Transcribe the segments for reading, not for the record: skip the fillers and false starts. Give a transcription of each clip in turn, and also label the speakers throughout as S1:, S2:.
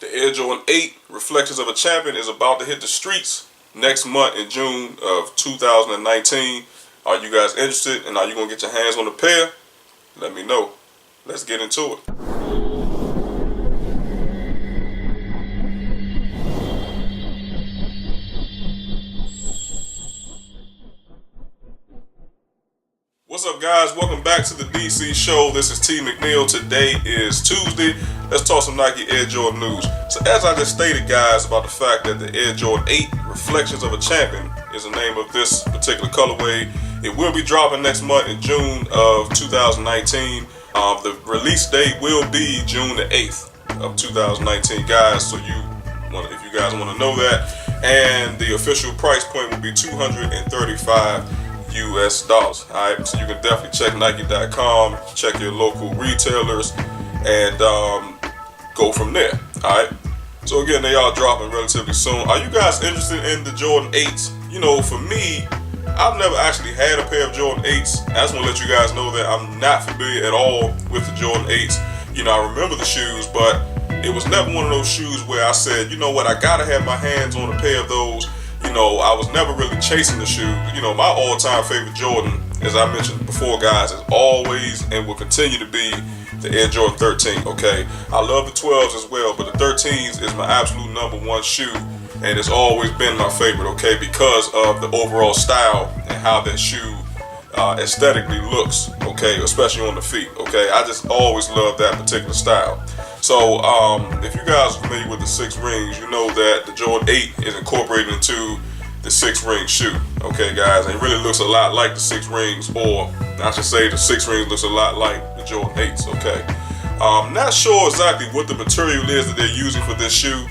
S1: The Air Jordan 8 Reflections of a Champion is about to hit the streets next month in June of 2019. Are you guys interested, and are you going to get your hands on the pair? Let me know. Let's get into it. What's up, guys? Welcome back to the DC Show. This is T. McNeil. Today is Tuesday. Let's talk some Nike Air Jordan news. So as I just stated, guys, about the fact that the Air Jordan 8 Reflections of a Champion is the name of this particular colorway. It will be dropping next month in June of 2019. The release date will be June the 8th of 2019, guys. So if you guys want to know that. And the official price point will be $235 US. Alright, so you can definitely check Nike.com, check your local retailers, and go from there. Alright, so again, they are dropping relatively soon. Are you guys interested in the Jordan 8s? You know, for me, I've never actually had a pair of Jordan 8s. I just want to let you guys know that I'm not familiar at all with the Jordan 8s. You know, I remember the shoes, but it was never one of those shoes where I said, you know what, I gotta have my hands on a pair of those. You know, I was never really chasing the shoe. You know, my all-time favorite Jordan, as I mentioned before, guys, is always and will continue to be the Air Jordan 13, okay? I love the 12s as well, but the 13s is my absolute number one shoe, and it's always been my favorite, okay, because of the overall style and how that shoe aesthetically looks, okay, especially on the feet, okay? I just always love that particular style. So, if you guys are familiar with the 6 rings, you know that the Jordan 8 is incorporated into the 6 ring shoe. Okay, guys, and it really looks a lot like the 6 rings, or I should say the 6 rings looks a lot like the Jordan 8s, okay? Not sure exactly what the material is that they're using for this shoe.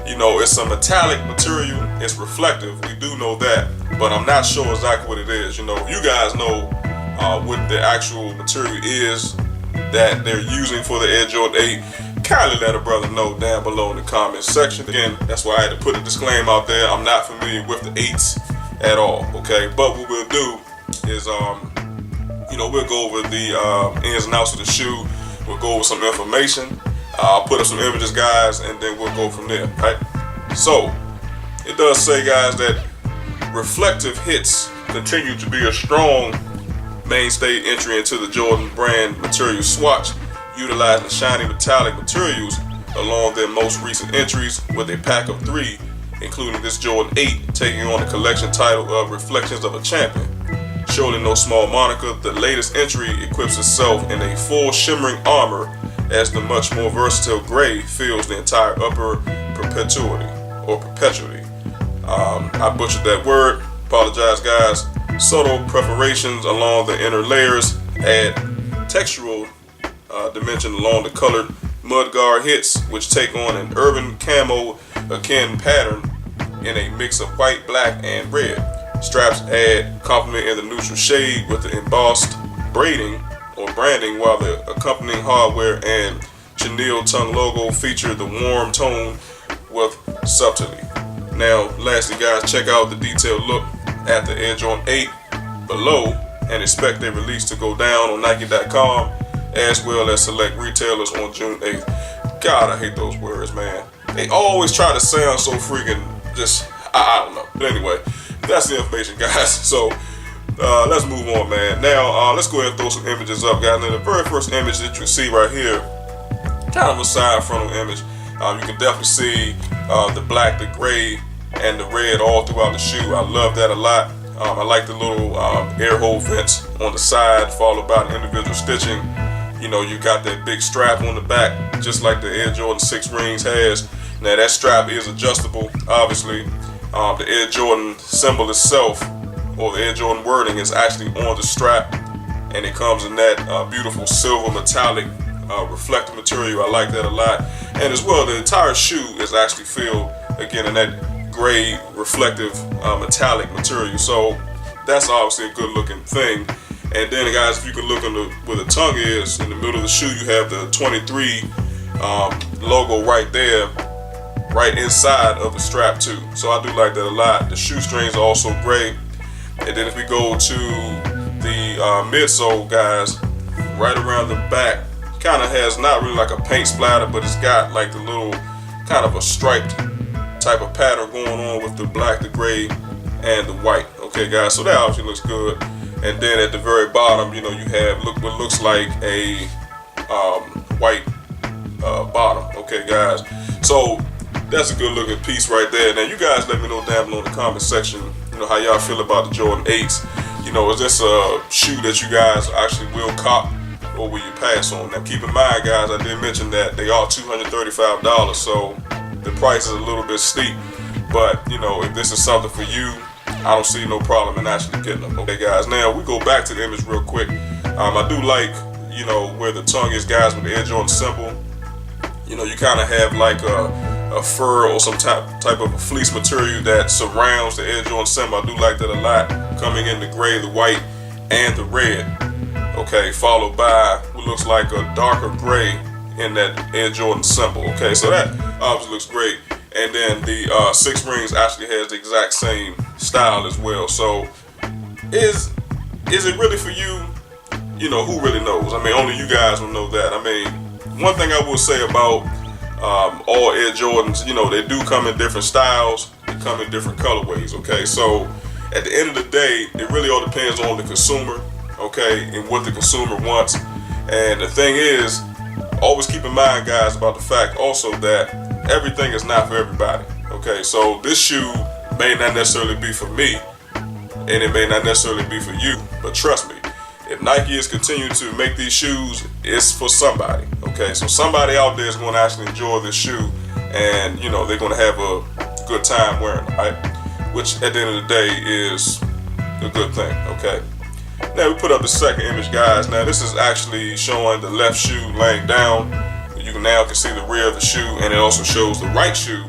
S1: You know, it's a metallic material, it's reflective, we do know that, but I'm not sure exactly what it is. You know, if you guys know what the actual material is that they're using for the Air Jordan 8, kindly let a brother know down below in the comments section. Again, that's why I had to put a disclaimer out there. I'm not familiar with the 8s at all, okay? But what we'll do is, you know, we'll go over the ins and outs of the shoe. We'll go over some information. I'll put up some images, guys, and then we'll go from there, right? So, it does say, guys, that reflective hits continue to be a strong mainstay entry into the Jordan brand material swatch, utilizing shiny metallic materials along their most recent entries with a pack of 3, including this Jordan 8 taking on the collection title of Reflections of a Champion. Surely no small moniker, the latest entry equips itself in a full shimmering armor as the much more versatile gray fills the entire upper perpetuity. I butchered that word, apologize, guys. Subtle perforations along the inner layers add textural dimension along the colored mudguard hits, which take on an urban camo akin pattern in a mix of white, black, and red. Straps add complement in the neutral shade with the embossed braiding or branding, while the accompanying hardware and chenille tongue logo feature the warm tone with subtlety. Now, lastly, guys, check out the detailed look at the Air Jordan 8 below and expect their release to go down on Nike.com as well as select retailers on June 8th. God, I hate those words, man. They always try to sound so freaking just, I don't know. But anyway, that's the information, guys. So, let's move on, man. Now, let's go ahead and throw some images up, guys. Now, the very first image that you see right here, kind of a side frontal image. You can definitely see the black, the gray, and the red all throughout the shoe. I love that a lot. I like the little air hole vents on the side, followed by the individual stitching. You know, you got that big strap on the back, just like the Air Jordan 6 rings has. Now, that strap is adjustable, obviously. The Air Jordan symbol itself, or the Air Jordan wording, is actually on the strap, and it comes in that beautiful silver metallic reflective material. I like that a lot. And as well, the entire shoe is actually filled, again, in that gray reflective metallic material. So that's obviously a good looking thing. And then, guys, if you can look where the tongue is, in the middle of the shoe, you have the 23 logo right there, right inside of the strap too. So I do like that a lot. The shoestrings are also great. And then if we go to the midsole, guys, right around the back, kind of has not really like a paint splatter, but it's got like the little kind of a striped type of pattern going on with the black, the gray, and the white. Okay, guys, so that obviously looks good. And then at the very bottom, you have what looks like a white bottom. Okay, guys, so that's a good looking piece right there. Now, you guys let me know down below in the comment section, how y'all feel about the Jordan 8s. Is this a shoe that you guys actually will cop, or will you pass on? Now, keep in mind, guys, I did mention that they are $235, so the price is a little bit steep. But, if this is something for you, I don't see no problem in actually getting them. Okay, guys, now we go back to the image real quick. I do like, where the tongue is, guys, with the Air Jordan symbol. You kind of have like a fur or some type of a fleece material that surrounds the Air Jordan symbol. I do like that a lot, coming in the gray, the white, and the red. Okay, followed by what looks like a darker gray in that Air Jordan symbol. Okay, so that obviously looks great. And then the 6 rings actually has the exact same style as well. So is it really for you? Who really knows? I mean, only you guys will know that. I mean, one thing I will say about all Air Jordans, they do come in different styles. They come in different colorways. Okay, so at the end of the day, it really all depends on the consumer. Okay, and what the consumer wants. And the thing is, always keep in mind, guys, about the fact also that everything is not for everybody. Okay, so this shoe may not necessarily be for me, and it may not necessarily be for you, but trust me, if Nike is continuing to make these shoes, it's for somebody. Okay, so somebody out there is going to actually enjoy this shoe, and they're going to have a good time wearing it, right? Which at the end of the day is a good thing. Okay, now we put up the second image, guys. Now this is actually showing the left shoe laying down. You now can see the rear of the shoe, and it also shows the right shoe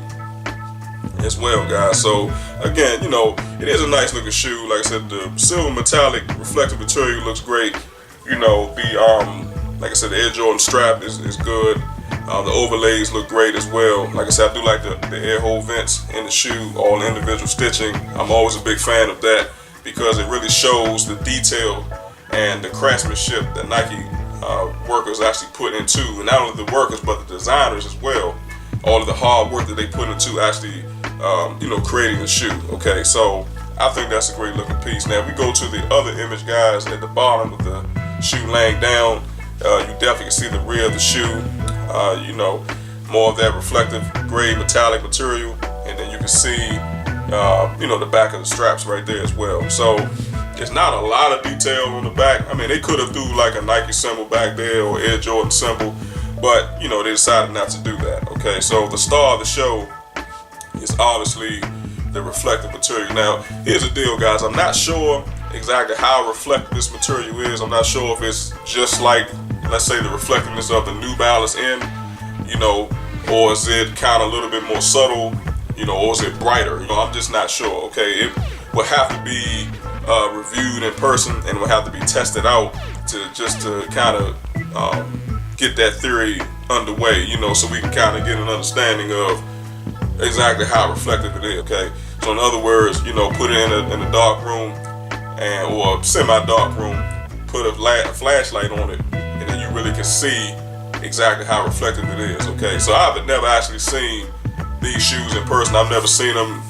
S1: as well, guys. So again, it is a nice looking shoe. Like I said, the silver metallic reflective material looks great. Like I said, the Air Jordan strap is good. The overlays look great as well. Like I said, I do like the air hole vents in the shoe, all the individual stitching. I'm always a big fan of that because it really shows the detail and the craftsmanship that Nike workers actually put into, and not only the workers but the designers as well. All of the hard work that they put into actually, creating the shoe. Okay, so I think that's a great looking piece. Now, if we go to the other image, guys, at the bottom with the shoe laying down, you definitely can see the rear of the shoe. More of that reflective gray metallic material, and then you can see, the back of the straps right there as well. So it's not a lot of detail on the back. I mean, they could have threw like a Nike symbol back there or Air Jordan symbol, but they decided not to do that. Okay, so the star of the show is obviously the reflective material. Now, here's the deal, guys. I'm not sure exactly how reflective this material is. I'm not sure if it's just like, let's say, the reflectiveness of the New Balance N, or is it kind of a little bit more subtle, or is it brighter? I'm just not sure. Okay, it will have to be reviewed in person, and will have to be tested out to kind of get that theory underway, so we can kind of get an understanding of exactly how reflective it is. Okay, so in other words, put it in a dark room or a semi-dark room, put a flashlight on it, and then you really can see exactly how reflective it is. Okay, so I've never actually seen these shoes in person. I've never seen them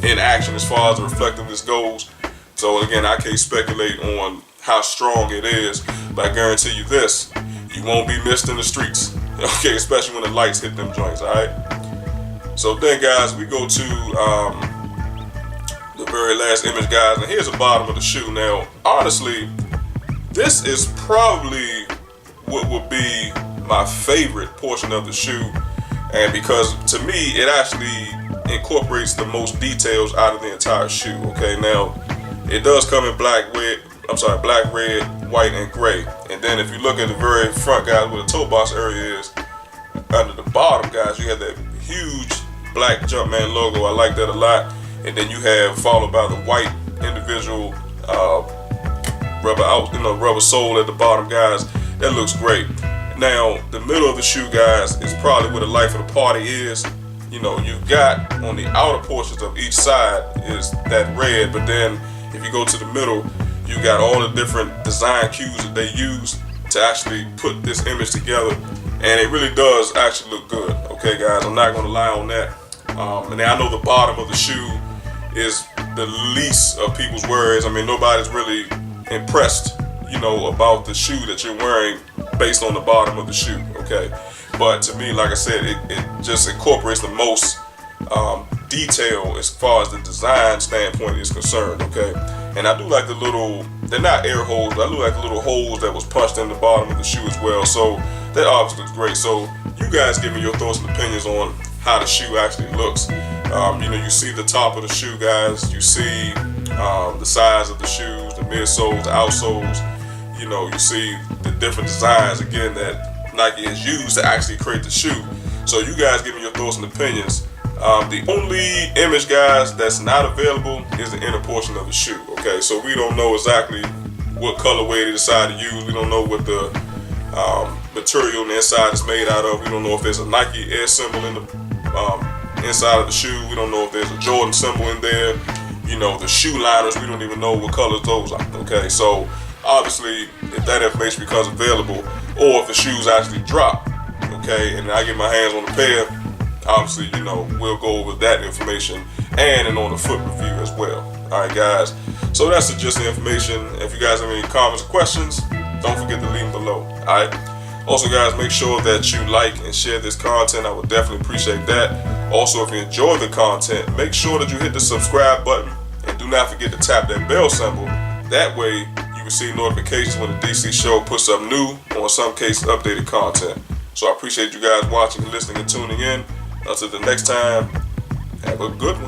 S1: in action as far as the reflectiveness goes. So again, I can't speculate on how strong it is, but I guarantee you this: you won't be missed in the streets. Okay, especially when the lights hit them joints. All right. So then, guys, we go to the very last image, guys, and here's the bottom of the shoe. Now, honestly, this is probably what would be my favorite portion of the shoe, and because to me it actually incorporates the most details out of the entire shoe. Okay, now it does come in black, red, white, and gray. And then if you look at the very front, guys, where the toe box area is, under the bottom, guys, you have that huge black Jumpman logo. I like that a lot. And then you have followed by the white individual rubber sole at the bottom, guys. That looks great. Now, the middle of the shoe, guys, is probably where the life of the party is. You've got on the outer portions of each side is that red, but then if you go to the middle, you got all the different design cues that they use to actually put this image together. and it really does actually look good. Okay, guys, I'm not gonna lie on that. And I know the bottom of the shoe is the least of people's worries. I mean, nobody's really impressed, about the shoe that you're wearing based on the bottom of the shoe. Okay, but to me, like I said, it just incorporates the most detail as far as the design standpoint is concerned. Okay, and I do like the little, they're not air holes, but I do like the little holes that was punched in the bottom of the shoe as well. So that obviously looks great. So you guys give me your thoughts and opinions on how the shoe actually looks. You see the top of the shoe, guys. You see the size of the shoes, the midsoles, the outsoles. You see the different designs, again, that Nike has used to actually create the shoe. So you guys give me your thoughts and opinions. The only image, guys, that's not available is the inner portion of the shoe. Okay, so we don't know exactly what colorway they decide to use. We don't know what the material on the inside is made out of. We don't know if there's a Nike Air symbol in the inside of the shoe. We don't know if there's a Jordan symbol in there. The shoe liners, we don't even know what colors those are. Okay, so obviously, if that information becomes available, or if the shoes actually drop, okay, and I get my hands on the pair, obviously, we'll go over that information and on the foot review as well. All right, guys. So that's just the information. If you guys have any comments or questions, don't forget to leave them below. All right. Also, guys, make sure that you like and share this content. I would definitely appreciate that. Also, if you enjoy the content, make sure that you hit the subscribe button and do not forget to tap that bell symbol. That way, you receive notifications when the DC Show puts up new or in some cases updated content. So I appreciate you guys watching and listening and tuning in. Until the next time, have a good one.